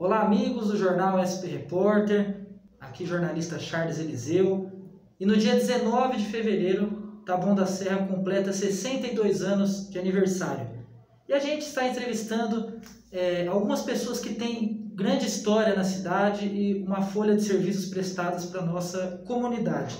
Olá, amigos do jornal SP Repórter, aqui jornalista Charles Eliseu. E no dia 19 de fevereiro, Taboão da Serra completa 62 anos de aniversário. E a gente está entrevistando algumas pessoas que têm grande história na cidade e uma folha de serviços prestados para a nossa comunidade.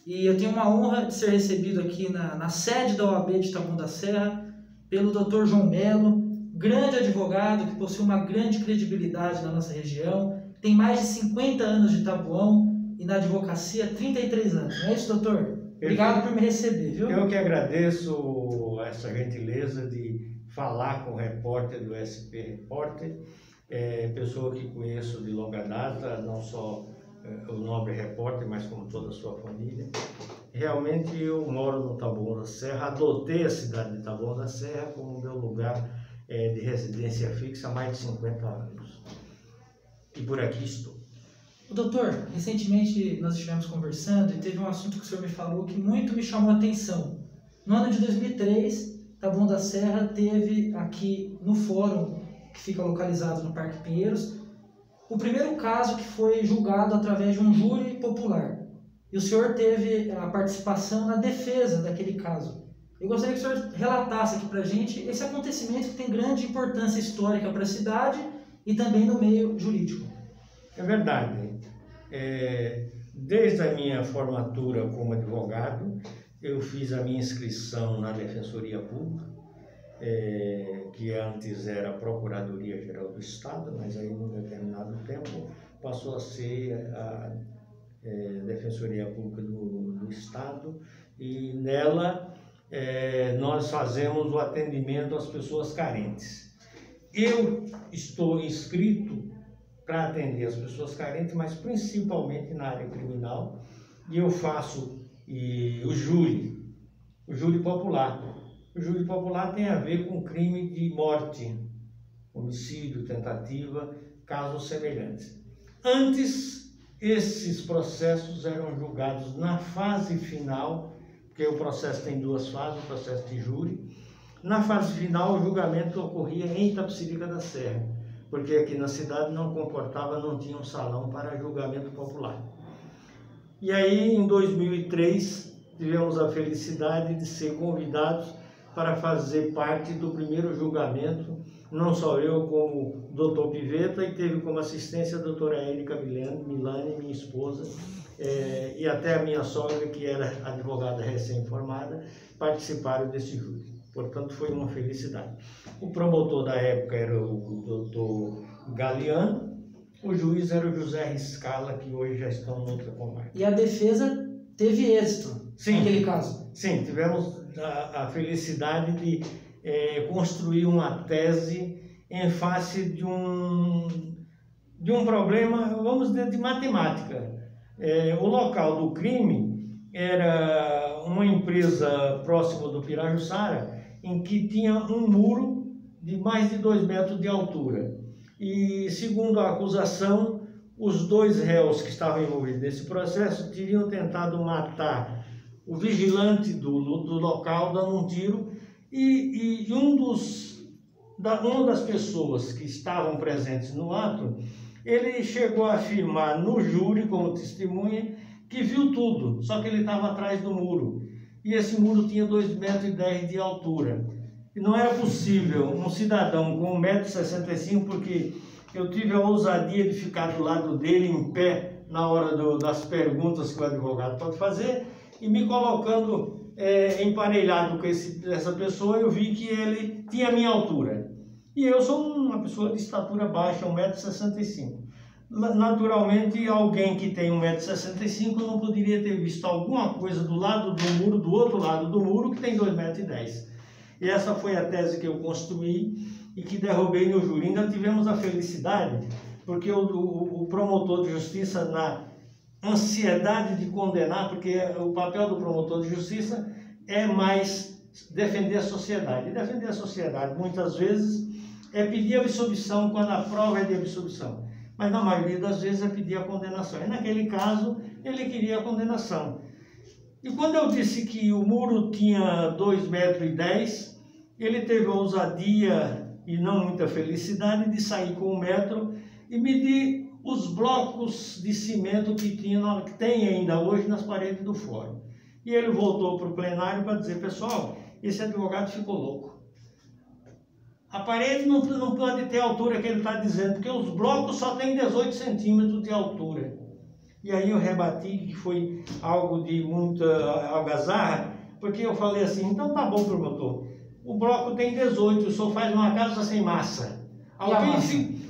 E eu tenho uma honra de ser recebido aqui na sede da OAB de Taboão da Serra pelo Dr. João Melo, grande advogado que possui uma grande credibilidade na nossa região, tem mais de 50 anos de Taboão e na advocacia 33 anos. Não é isso, doutor? Obrigado por me receber, viu? Eu que agradeço essa gentileza de falar com o repórter do SP Repórter, pessoa que conheço de longa data, não só o nobre repórter, mas como toda a sua família. Realmente eu moro no Taboão da Serra, adotei a cidade de Taboão da Serra como meu lugar de residência fixa há mais de 50 anos. E por aqui estou. Doutor, recentemente nós estivemos conversando e teve um assunto que o senhor me falou que muito me chamou a atenção. No ano de 2003, Taboão da Serra teve aqui no fórum, que fica localizado no Parque Pinheiros, o primeiro caso que foi julgado através de um júri popular. E o senhor teve a participação na defesa daquele caso. Eu gostaria que o senhor relatasse aqui para a gente esse acontecimento que tem grande importância histórica para a cidade e também no meio jurídico. É verdade. Desde a minha formatura como advogado, eu fiz a minha inscrição na Defensoria Pública, que antes era a Procuradoria-Geral do Estado, mas aí, em um determinado tempo, passou a ser a Defensoria Pública do Estado, e nela nós fazemos o atendimento às pessoas carentes. Eu estou inscrito para atender as pessoas carentes, mas principalmente na área criminal, e eu faço o júri popular. O júri popular tem a ver com crime de morte, homicídio, tentativa, casos semelhantes. Antes, esses processos eram julgados na fase final, porque o processo tem duas fases, o processo de júri. Na fase final, o julgamento ocorria em Itapecerica da Serra, porque aqui na cidade não tinha um salão para julgamento popular. E aí, em 2003, tivemos a felicidade de ser convidados para fazer parte do primeiro julgamento, não só eu, como o doutor Piveta, e teve como assistência a doutora Érica Milani, minha esposa, e até a minha sogra, que era advogada recém-formada, participaram desse júri. Portanto, foi uma felicidade. O promotor da época era o doutor Galeano, o juiz era o José Riscala, que hoje já estão em outra comarca. E a defesa teve êxito naquele caso? Sim, tivemos a felicidade de construir uma tese em face de um problema, vamos dizer, de matemática. O local do crime era uma empresa próxima do Pirajussara, em que tinha um muro de mais de 2 metros de altura. E, segundo a acusação, os dois réus que estavam envolvidos nesse processo teriam tentado matar o vigilante do local, dando um tiro, e uma das pessoas que estavam presentes no ato, ele chegou a afirmar no júri, como testemunha, que viu tudo, só que ele estava atrás do muro. E esse muro tinha 2,10 metros de altura. E não era possível um cidadão com 1,65 m, porque eu tive a ousadia de ficar do lado dele em pé na hora das perguntas que o advogado pode fazer, e me colocando emparelhado com essa pessoa, eu vi que ele tinha a minha altura. E eu sou uma pessoa de estatura baixa, 1,65 m. Naturalmente, alguém que tem 1,65 m não poderia ter visto alguma coisa do lado do muro, do outro lado do muro, que tem 2,10 m. E essa foi a tese que eu construí e que derrubei no júri. Ainda tivemos a felicidade, porque o promotor de justiça, na ansiedade de condenar, porque o papel do promotor de justiça é mais defender a sociedade. E defender a sociedade, muitas vezes, é pedir absolvição quando a prova é de absolvição. Mas na maioria das vezes é pedir a condenação. E naquele caso, ele queria a condenação. E quando eu disse que o muro tinha 2,10 metros, ele teve a ousadia e não muita felicidade de sair com 1 metro e medir os blocos de cimento que tem ainda hoje nas paredes do fórum. E ele voltou para o plenário para dizer, pessoal, esse advogado ficou louco. A parede não pode ter a altura que ele está dizendo, porque os blocos só têm 18 centímetros de altura. E aí eu rebati que foi algo de muita algazarra, porque eu falei assim, então tá bom, promotor, o bloco tem 18, o senhor faz uma casa sem massa.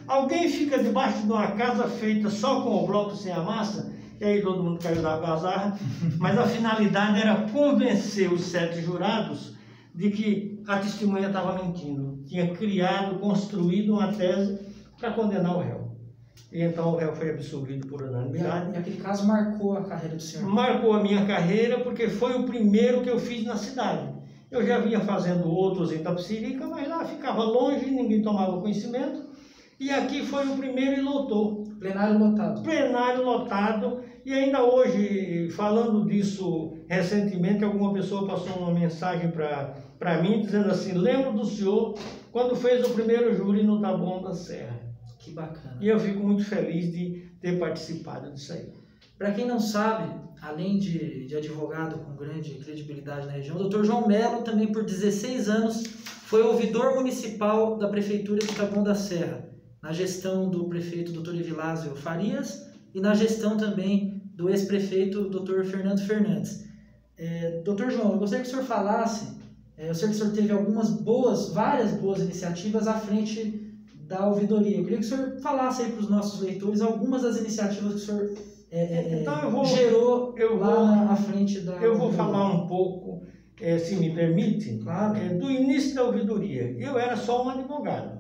Alguém fica debaixo de uma casa feita só com o bloco sem a massa, e aí todo mundo caiu da algazarra, mas a finalidade era convencer os 7 jurados de que a testemunha estava mentindo, tinha construído uma tese para condenar o réu. E então o réu foi absolvido por unanimidade. E aquele caso marcou a carreira do senhor? Marcou a minha carreira porque foi o primeiro que eu fiz na cidade. Eu já vinha fazendo outros em Tapicirica, mas lá ficava longe, ninguém tomava conhecimento. E aqui foi o primeiro e lotou. Plenário lotado. Plenário lotado. E ainda hoje, falando disso recentemente, alguma pessoa passou uma mensagem para mim, dizendo assim, lembro do senhor quando fez o primeiro júri no Taboão da Serra. Que bacana. E eu fico muito feliz de ter participado disso aí. Para quem não sabe, além de advogado com grande credibilidade na região, o Dr. João Melo também por 16 anos foi ouvidor municipal da Prefeitura de Taboão da Serra, na gestão do prefeito Dr. Evilásio Farias e na gestão também do ex-prefeito Dr. Fernando Fernandes. Dr. João, eu gostaria que o senhor falasse, eu sei que o senhor teve várias boas iniciativas à frente da ouvidoria. Eu queria que o senhor falasse aí para os nossos leitores algumas das iniciativas que o senhor gerou lá à frente da Eu vou falar um pouco, se me permite, claro. Do início da ouvidoria. Eu era só um advogado.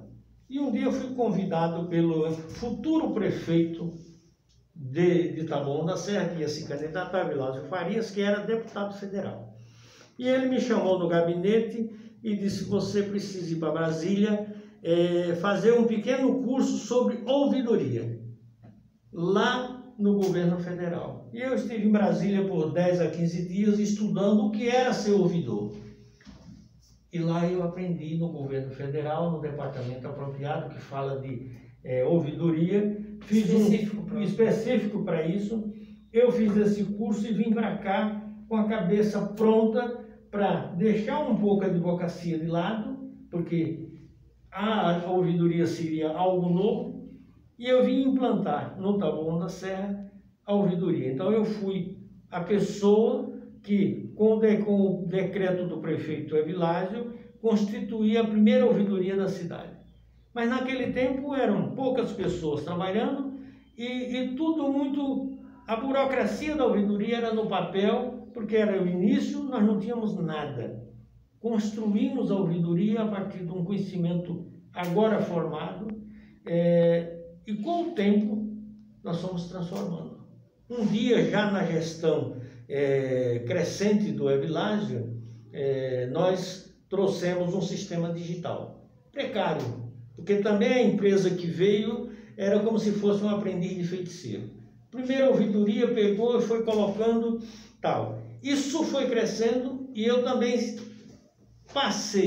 E um dia eu fui convidado pelo futuro prefeito de Taboão da Serra, que ia se candidatar, Evilásio Farias, que era deputado federal. E ele me chamou no gabinete e disse, você precisa ir para Brasília fazer um pequeno curso sobre ouvidoria, lá no governo federal. E eu estive em Brasília por 10 a 15 dias estudando o que era ser ouvidor. E lá eu aprendi no governo federal, no departamento apropriado, que fala de ouvidoria. Fiz específico para isso. Eu fiz esse curso e vim para cá com a cabeça pronta para deixar um pouco a advocacia de lado, porque a ouvidoria seria algo novo, e eu vim implantar no Taboão da Serra a ouvidoria. Então eu fui a pessoa que, com o decreto do prefeito Evilásio, constituía a primeira ouvidoria da cidade. Mas naquele tempo eram poucas pessoas trabalhando e tudo muito... A burocracia da ouvidoria era no papel, porque era o início, nós não tínhamos nada. Construímos a ouvidoria a partir de um conhecimento agora formado e com o tempo nós fomos transformando. Um dia, já na gestão crescente do Evilásio, nós trouxemos um sistema digital precário, porque também a empresa que veio era como se fosse um aprendiz de feiticeiro. Primeira ouvidoria pegou e foi colocando Isso foi crescendo e eu também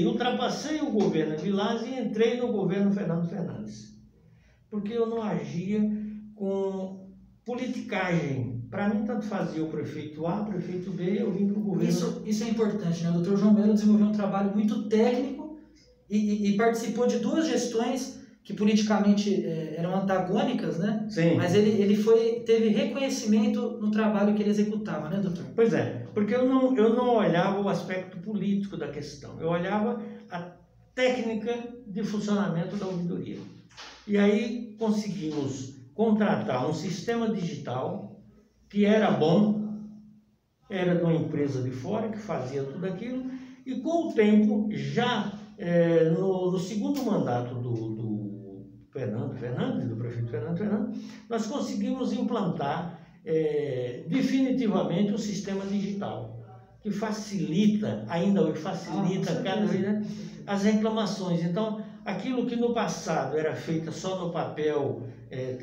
ultrapassei o governo Evilásio e entrei no governo Fernando Fernandes. Porque eu não agia com politicagem. Para mim, tanto fazia o prefeito A, o prefeito B, eu vim para o governo. Isso é importante, né? O Dr. João Melo desenvolveu um trabalho muito técnico e participou de 2 gestões que politicamente eram antagônicas, né? Sim. Mas ele teve reconhecimento no trabalho que ele executava, né, doutor? Pois é, porque eu não olhava o aspecto político da questão, eu olhava a técnica de funcionamento da ouvidoria. E aí conseguimos contratar um sistema digital que era bom, era de uma empresa de fora que fazia tudo aquilo, e com o tempo, já no segundo mandato do Fernando Fernandes, do prefeito Fernando Fernandes, nós conseguimos implantar definitivamente o sistema digital, que facilita, ainda hoje facilita cada vez as reclamações. Então, aquilo que no passado era feito só no papel,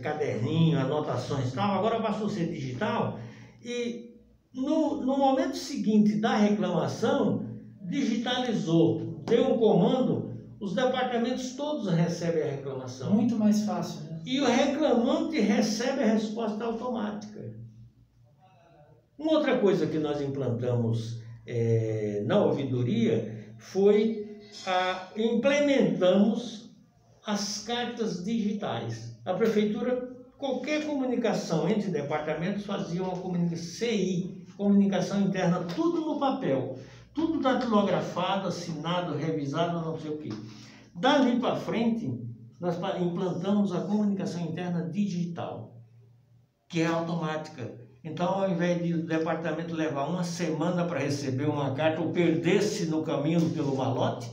caderninho, anotações e tal, agora passou a ser digital, e no momento seguinte da reclamação, digitalizou, deu um comando, os departamentos todos recebem a reclamação. Muito mais fácil, né? e o reclamante recebe a resposta automática. Uma outra coisa que nós implantamos na ouvidoria foi implementamos as cartas digitais. A prefeitura, qualquer comunicação entre departamentos fazia uma CI, comunicação interna, tudo no papel, tudo datilografado, assinado, revisado, não sei o quê. Dali para frente, nós implantamos a comunicação interna digital, que é automática. Então, ao invés de o departamento levar uma semana para receber uma carta ou perder-se no caminho pelo malote,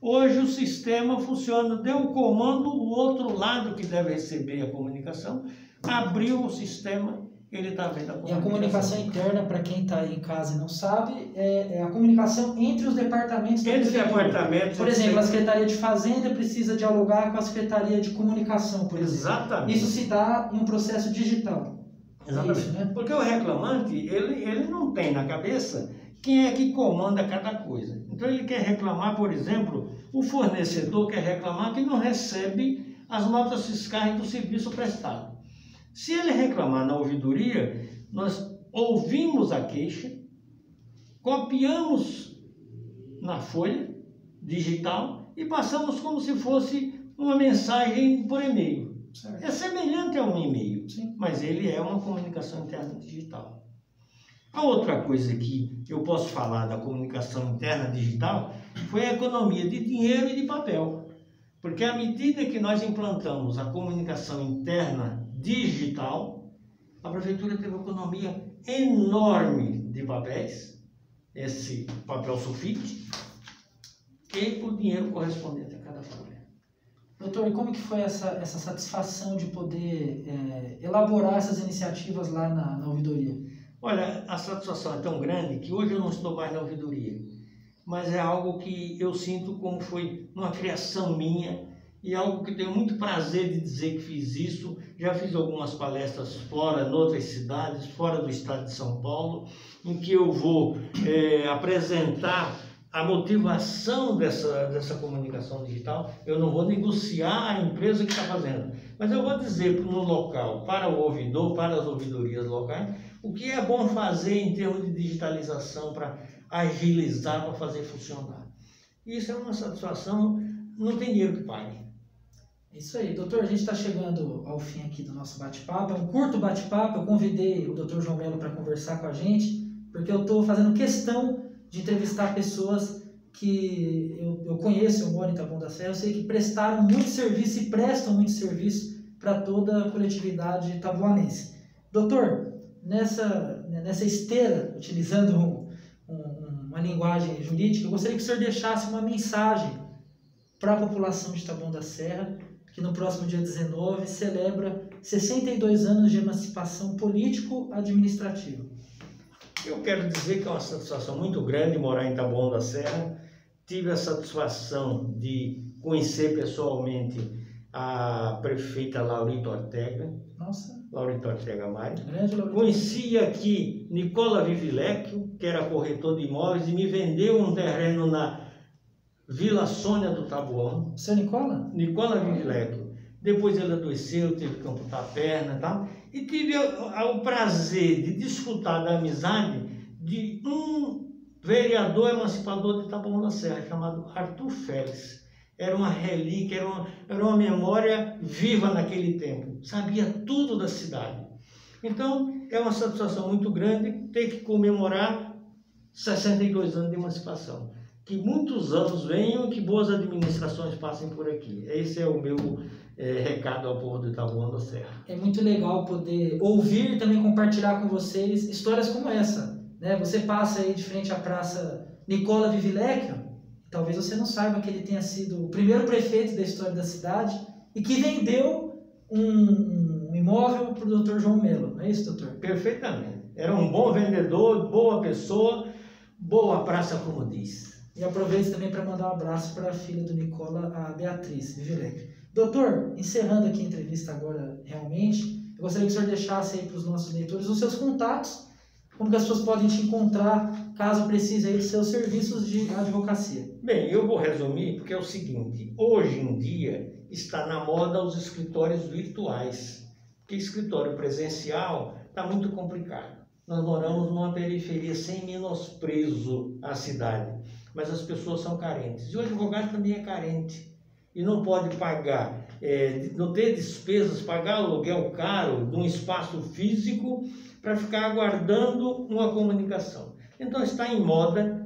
hoje o sistema funciona, deu o comando, o outro lado que deve receber a comunicação, abriu o sistema, ele está vendo a comunicação. E a comunicação interna, para quem está aí em casa e não sabe, é a comunicação entre os departamentos. Entre os departamentos. Por exemplo, a Secretaria de Fazenda precisa dialogar com a Secretaria de Comunicação, por exemplo. Exatamente. Isso se dá em um processo digital. Exatamente. Isso, né? Porque o reclamante, ele não tem na cabeça quem é que comanda cada coisa. Então ele quer reclamar, por exemplo, o fornecedor quer reclamar que não recebe as notas fiscais do serviço prestado. Se ele reclamar na ouvidoria, nós ouvimos a queixa, copiamos na folha digital e passamos como se fosse uma mensagem por e-mail. É semelhante a um e-mail, mas ele é uma comunicação interna digital. A outra coisa que eu posso falar da comunicação interna digital foi a economia de dinheiro e de papel. Porque à medida que nós implantamos a comunicação interna digital, a prefeitura teve uma economia enorme de papéis, esse papel sulfite, e o dinheiro correspondente a cada folha. Doutor, e como que foi essa satisfação de poder elaborar essas iniciativas lá na ouvidoria? Olha, a satisfação é tão grande que hoje eu não estou mais na ouvidoria, mas é algo que eu sinto como foi uma criação minha e algo que tenho muito prazer de dizer que fiz isso. Já fiz algumas palestras fora, em outras cidades, fora do estado de São Paulo, em que eu vou apresentar a motivação dessa comunicação digital. Eu não vou negociar a empresa que está fazendo, mas eu vou dizer no local, para o ouvidor, para as ouvidorias locais, o que é bom fazer em termos de digitalização para agilizar, para fazer funcionar. Isso é uma satisfação, não tem dinheiro que pague. Isso aí, doutor, a gente está chegando ao fim aqui do nosso bate-papo, é um curto bate-papo. Eu convidei o doutor João Melo para conversar com a gente, porque eu estou fazendo questão de entrevistar pessoas que eu conheço, eu moro em Taboão da Serra, eu sei que prestaram muito serviço e prestam muito serviço para toda a coletividade taboanense. Doutor, nessa esteira, utilizando uma linguagem jurídica, eu gostaria que o senhor deixasse uma mensagem para a população de Taboão da Serra, que no próximo dia 19 celebra 62 anos de emancipação político-administrativa. Eu quero dizer que é uma satisfação muito grande morar em Taboão da Serra. Tive a satisfação de conhecer pessoalmente a prefeita Laurita Ortega. Nossa. Laurita Ortega Maia. Grande Laurita. Conheci aqui Nicola Vivilecchio, que era corretor de imóveis, e me vendeu um terreno na Vila Sônia do Taboão. O seu Nicola? Nicola Vivilecchio. Depois ele adoeceu, teve que amputar a perna e tal. E tive o prazer de desfrutar da amizade de um vereador emancipador de Taboão da Serra, chamado Arthur Félix. Era uma relíquia, era uma memória viva naquele tempo. Sabia tudo da cidade. Então, é uma satisfação muito grande ter que comemorar 62 anos de emancipação. Que muitos anos venham e que boas administrações passem por aqui. Esse é o meu recado ao povo de Taboão da Serra. É muito legal poder ouvir e também compartilhar com vocês histórias como essa, né? Você passa aí de frente à Praça Nicola Vivilecchio, talvez você não saiba que ele tenha sido o primeiro prefeito da história da cidade e que vendeu um imóvel para o Dr. João Melo, não é isso, doutor? Perfeitamente. Era um bom vendedor, boa pessoa, boa praça, como diz. E aproveito também para mandar um abraço para a filha do Nicola, a Beatriz Vivilecchio. Doutor, encerrando aqui a entrevista agora realmente, eu gostaria que o senhor deixasse aí para os nossos leitores os seus contatos, como que as pessoas podem te encontrar caso precise aí dos seus serviços de advocacia. Bem, eu vou resumir porque é o seguinte, hoje em dia está na moda os escritórios virtuais, porque escritório presencial está muito complicado. Nós moramos numa periferia sem menosprezo à cidade, mas as pessoas são carentes, e o advogado também é carente, e não pode pagar, não ter despesas, pagar aluguel caro de um espaço físico para ficar aguardando uma comunicação. Então está em moda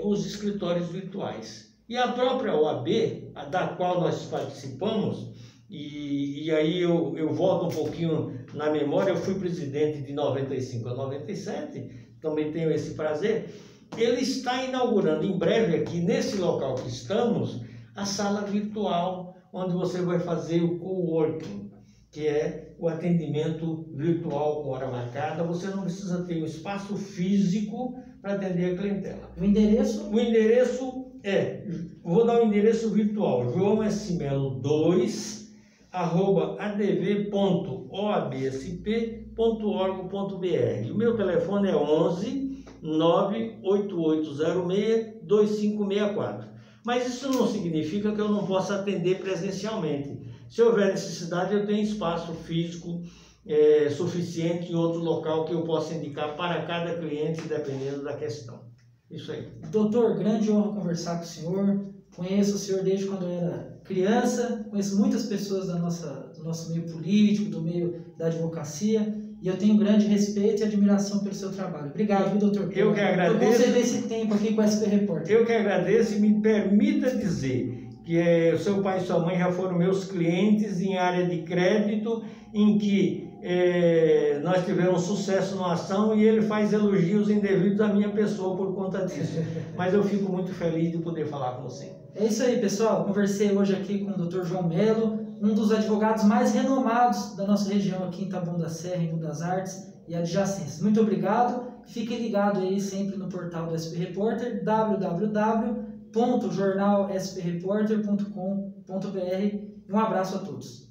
os escritórios virtuais. E a própria OAB, da qual nós participamos, e aí eu volto um pouquinho na memória, eu fui presidente de 95 a 97, também tenho esse prazer, ele está inaugurando em breve aqui, nesse local que estamos, a sala virtual, onde você vai fazer o coworking, que é o atendimento virtual com hora marcada. Você não precisa ter um espaço físico para atender a clientela. O endereço? O endereço vou dar o endereço virtual, joãosmelo2@adv.oabsp.org.br. O meu telefone é 11 98806 2564. Mas isso não significa que eu não possa atender presencialmente. Se houver necessidade, eu tenho espaço físico suficiente em outro local que eu possa indicar para cada cliente, dependendo da questão. Isso aí. Doutor, grande honra conversar com o senhor. Conheço o senhor desde quando eu era criança, conheço muitas pessoas do nosso meio político, do meio da advocacia, e eu tenho grande respeito e admiração pelo seu trabalho. Obrigado, viu, doutor? Eu que agradeço. Por conceder esse tempo aqui com o SP Repórter. Eu que agradeço e me permita dizer que o seu pai e sua mãe já foram meus clientes em área de crédito, em que nós tivemos sucesso na ação, e ele faz elogios indevidos à minha pessoa por conta disso. Mas eu fico muito feliz de poder falar com você. É isso aí, pessoal. Conversei hoje aqui com o Dr. João Melo, um dos advogados mais renomados da nossa região aqui em Taboão da Serra, em Rio das Artes e adjacências. Muito obrigado. Fiquem ligados aí sempre no portal do SP Repórter, www.jornalspreporter.com.br. Um abraço a todos.